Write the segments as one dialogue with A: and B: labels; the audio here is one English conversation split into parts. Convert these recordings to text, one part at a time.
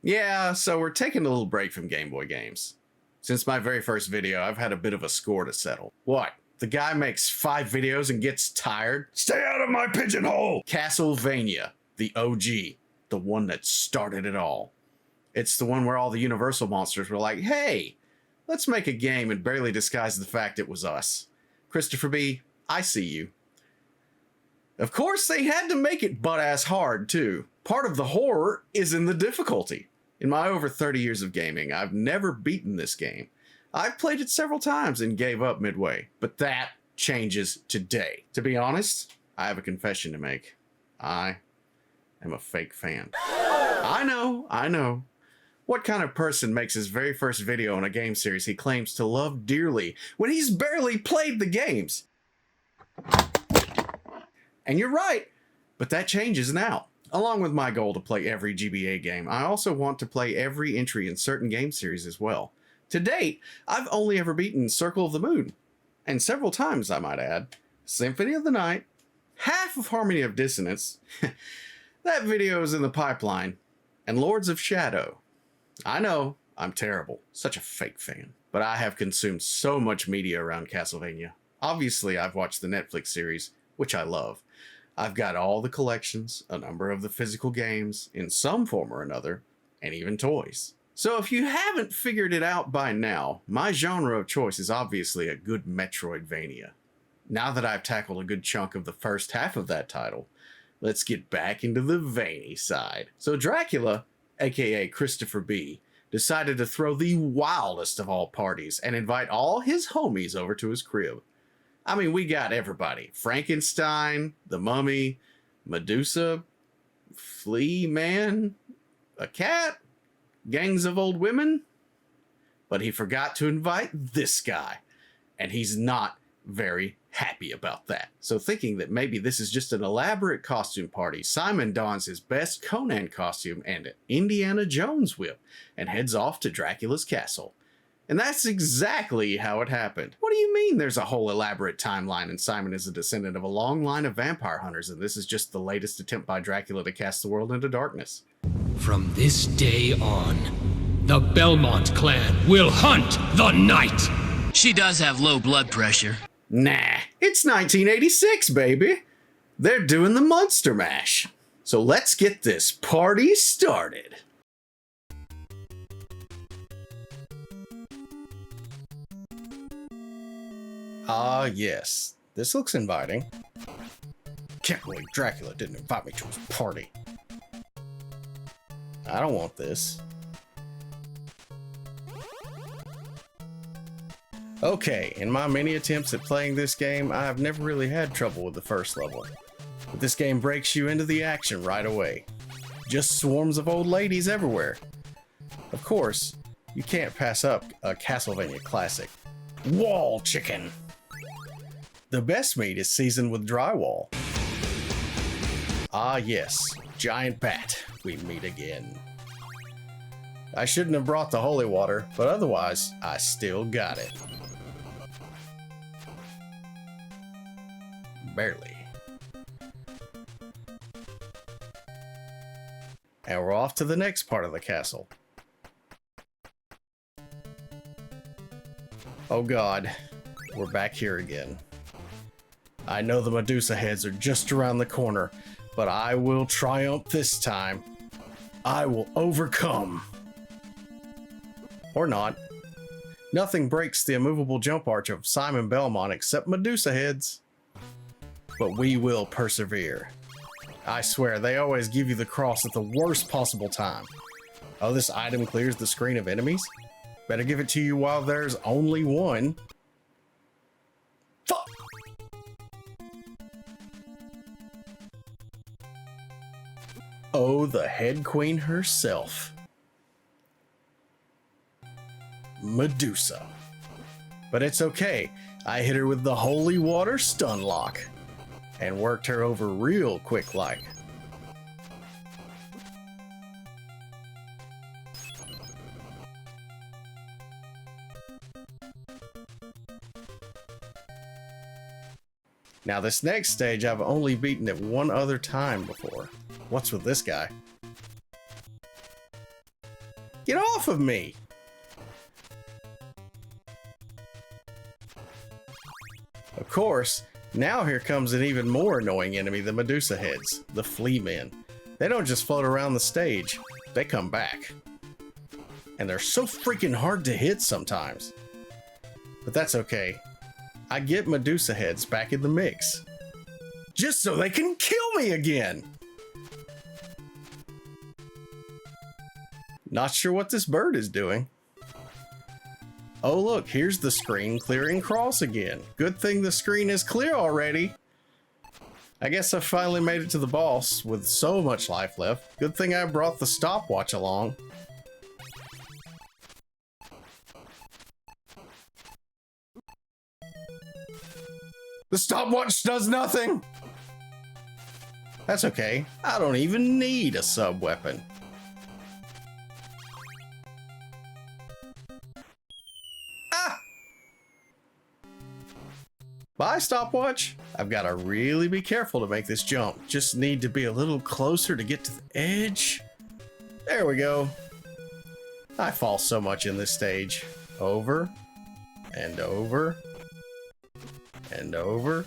A: Yeah, so we're taking a little break from Game Boy games. Since my very first video, I've had a bit of a score to settle. What? The guy makes 5 videos and gets tired? Stay out of my pigeonhole! Castlevania, the OG, the one that started it all. It's the one where all the Universal monsters were like, hey, let's make a game and barely disguise the fact it was us. Christopher B., I see you. Of course, they had to make it butt-ass hard, too. Part of the horror is in the difficulty. In my over 30 years of gaming, I've never beaten this game. I've played it several times and gave up midway, but that changes today. To be honest, I have a confession to make. I am a fake fan. I know. What kind of person makes his very first video on a game series he claims to love dearly when he's barely played the games? And you're right, but that changes now. Along with my goal to play every GBA game, I also want to play every entry in certain game series as well. To date, I've only ever beaten Circle of the Moon, and several times, I might add, Symphony of the Night, half of Harmony of Dissonance, that video is in the pipeline, and Lords of Shadow. I know, I'm terrible, such a fake fan, but I have consumed so much media around Castlevania. Obviously, I've watched the Netflix series, which I love. I've got all the collections, a number of the physical games, in some form or another, and even toys. So if you haven't figured it out by now, my genre of choice is obviously a good Metroidvania. Now that I've tackled a good chunk of the first half of that title, let's get back into the veiny side. So Dracula, aka Christopher B., decided to throw the wildest of all parties and invite all his homies over to his crib. I mean, we got everybody. Frankenstein, the Mummy, Medusa, Flea Man, a cat, gangs of old women. But he forgot to invite this guy, and he's not very happy about that. So thinking that maybe this is just an elaborate costume party, Simon dons his best Conan costume and Indiana Jones whip and heads off to Dracula's castle. And that's exactly how it happened. What do you mean there's a whole elaborate timeline and Simon is a descendant of a long line of vampire hunters and this is just the latest attempt by Dracula to cast the world into darkness?
B: From this day on, the Belmont clan will hunt the night!
C: She does have low blood pressure.
A: Nah, it's 1986, baby. They're doing the Monster Mash. So let's get this party started. Ah, yes. This looks inviting. Can't believe Dracula didn't invite me to his party. I don't want this. Okay, in my many attempts at playing this game, I have never really had trouble with the first level. But this game breaks you into the action right away. Just swarms of old ladies everywhere. Of course, you can't pass up a Castlevania classic. Wall chicken! The best meat is seasoned with drywall. Ah yes, giant bat, we meet again. I shouldn't have brought the holy water, but otherwise, I still got it. Barely. And we're off to the next part of the castle. Oh god, we're back here again. I know the Medusa heads are just around the corner, but I will triumph this time. I will overcome. Or not. Nothing breaks the immovable jump arch of Simon Belmont except Medusa heads. But we will persevere. I swear, they always give you the cross at the worst possible time. Oh, this item clears the screen of enemies? Better give it to you while there's only one. Fuck! Oh, the head queen herself. Medusa. But it's okay. I hit her with the holy water stun lock. And worked her over real quick like. Now this next stage I've only beaten it one other time before. What's with this guy? Get off of me! Of course, now here comes an even more annoying enemy, the Medusa heads, the flea men. They don't just float around the stage, they come back. And they're so freaking hard to hit sometimes. But that's okay. I get Medusa heads back in the mix. Just so they can kill me again! Not sure what this bird is doing. Oh look, here's the screen clearing cross again. Good thing the screen is clear already. I guess I finally made it to the boss with so much life left. Good thing I brought the stopwatch along. The stopwatch does nothing! That's okay. I don't even need a sub-weapon. Ah! Bye, stopwatch. I've got to really be careful to make this jump. Just need to be a little closer to get to the edge. There we go. I fall so much in this stage. Over and over and over.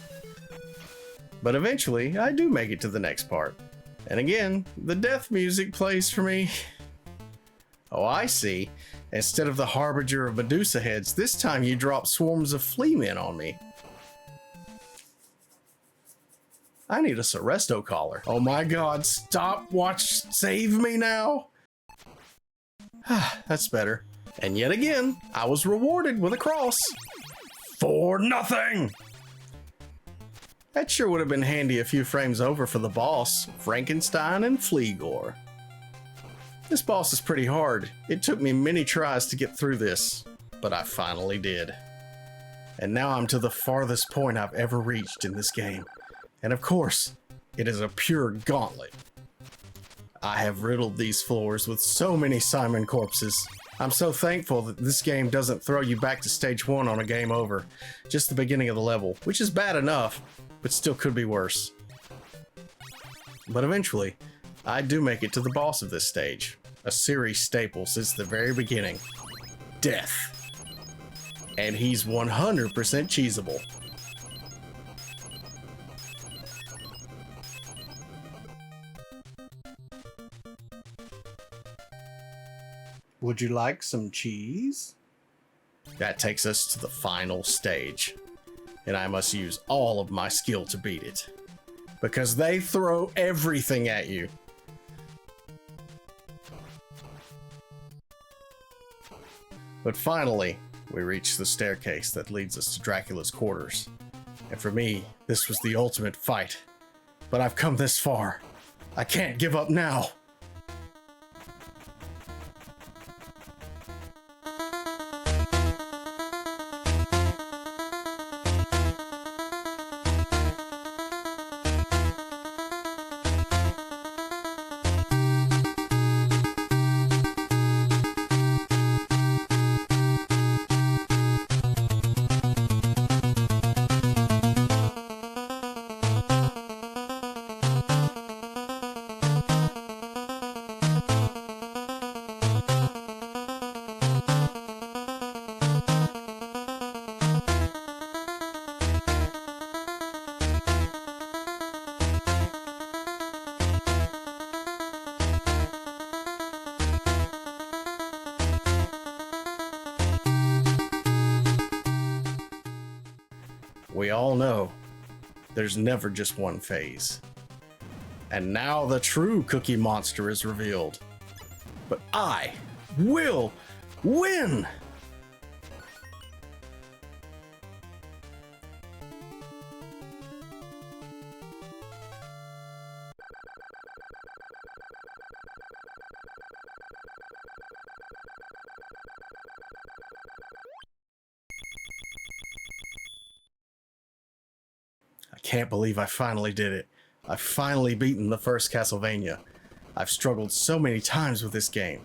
A: But eventually, I do make it to the next part. And again, the death music plays for me. Oh, I see. Instead of the harbinger of Medusa heads, this time you drop swarms of flea men on me. I need a Seresto collar. Oh my god, stopwatch, save me now! That's better. And yet again, I was rewarded with a cross. For nothing! That sure would have been handy a few frames over for the boss, Frankenstein and Fleagore. This boss is pretty hard. It took me many tries to get through this, but I finally did. And now I'm to the farthest point I've ever reached in this game. And of course, it is a pure gauntlet. I have riddled these floors with so many Simon corpses. I'm so thankful that this game doesn't throw you back to stage 1 on a game over, just the beginning of the level, which is bad enough, but still could be worse. But eventually, I do make it to the boss of this stage, a series staple since the very beginning, Death. And he's 100% cheesable. Would you like some cheese? That takes us to the final stage, and I must use all of my skill to beat it, because they throw everything at you. But finally, we reach the staircase that leads us to Dracula's quarters, and for me, this was the ultimate fight. But I've come this far. I can't give up now. We all know there's never just one phase. And now the true Cookie Monster is revealed. But I will win! I can't believe I finally did it. I've finally beaten the first Castlevania. I've struggled so many times with this game.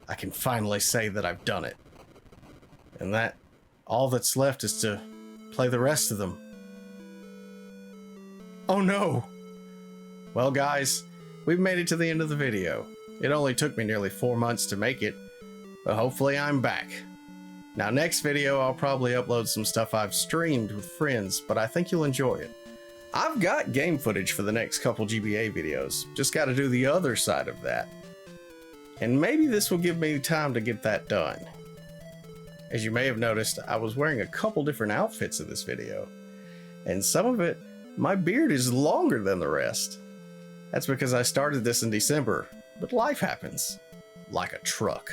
A: I can finally say that I've done it. And that all that's left is to play the rest of them. Oh no! Well guys, we've made it to the end of the video. It only took me nearly 4 months to make it, but hopefully I'm back. Now next video I'll probably upload some stuff I've streamed with friends, but I think you'll enjoy it. I've got game footage for the next couple GBA videos, just gotta do the other side of that. And maybe this will give me time to get that done. As you may have noticed, I was wearing a couple different outfits in this video, and some of it, my beard is longer than the rest. That's because I started this in December, but life happens, like a truck.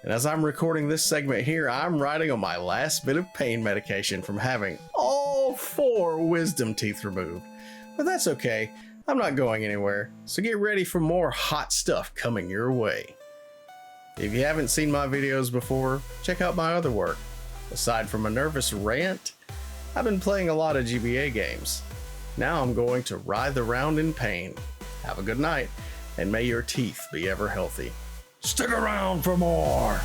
A: And as I'm recording this segment here, I'm riding on my last bit of pain medication from having all 4 wisdom teeth removed. But that's okay, I'm not going anywhere, so get ready for more hot stuff coming your way. If you haven't seen my videos before, check out my other work. Aside from a nervous rant, I've been playing a lot of GBA games. Now I'm going to writhe around in pain. Have a good night, and may your teeth be ever healthy. Stick around for more!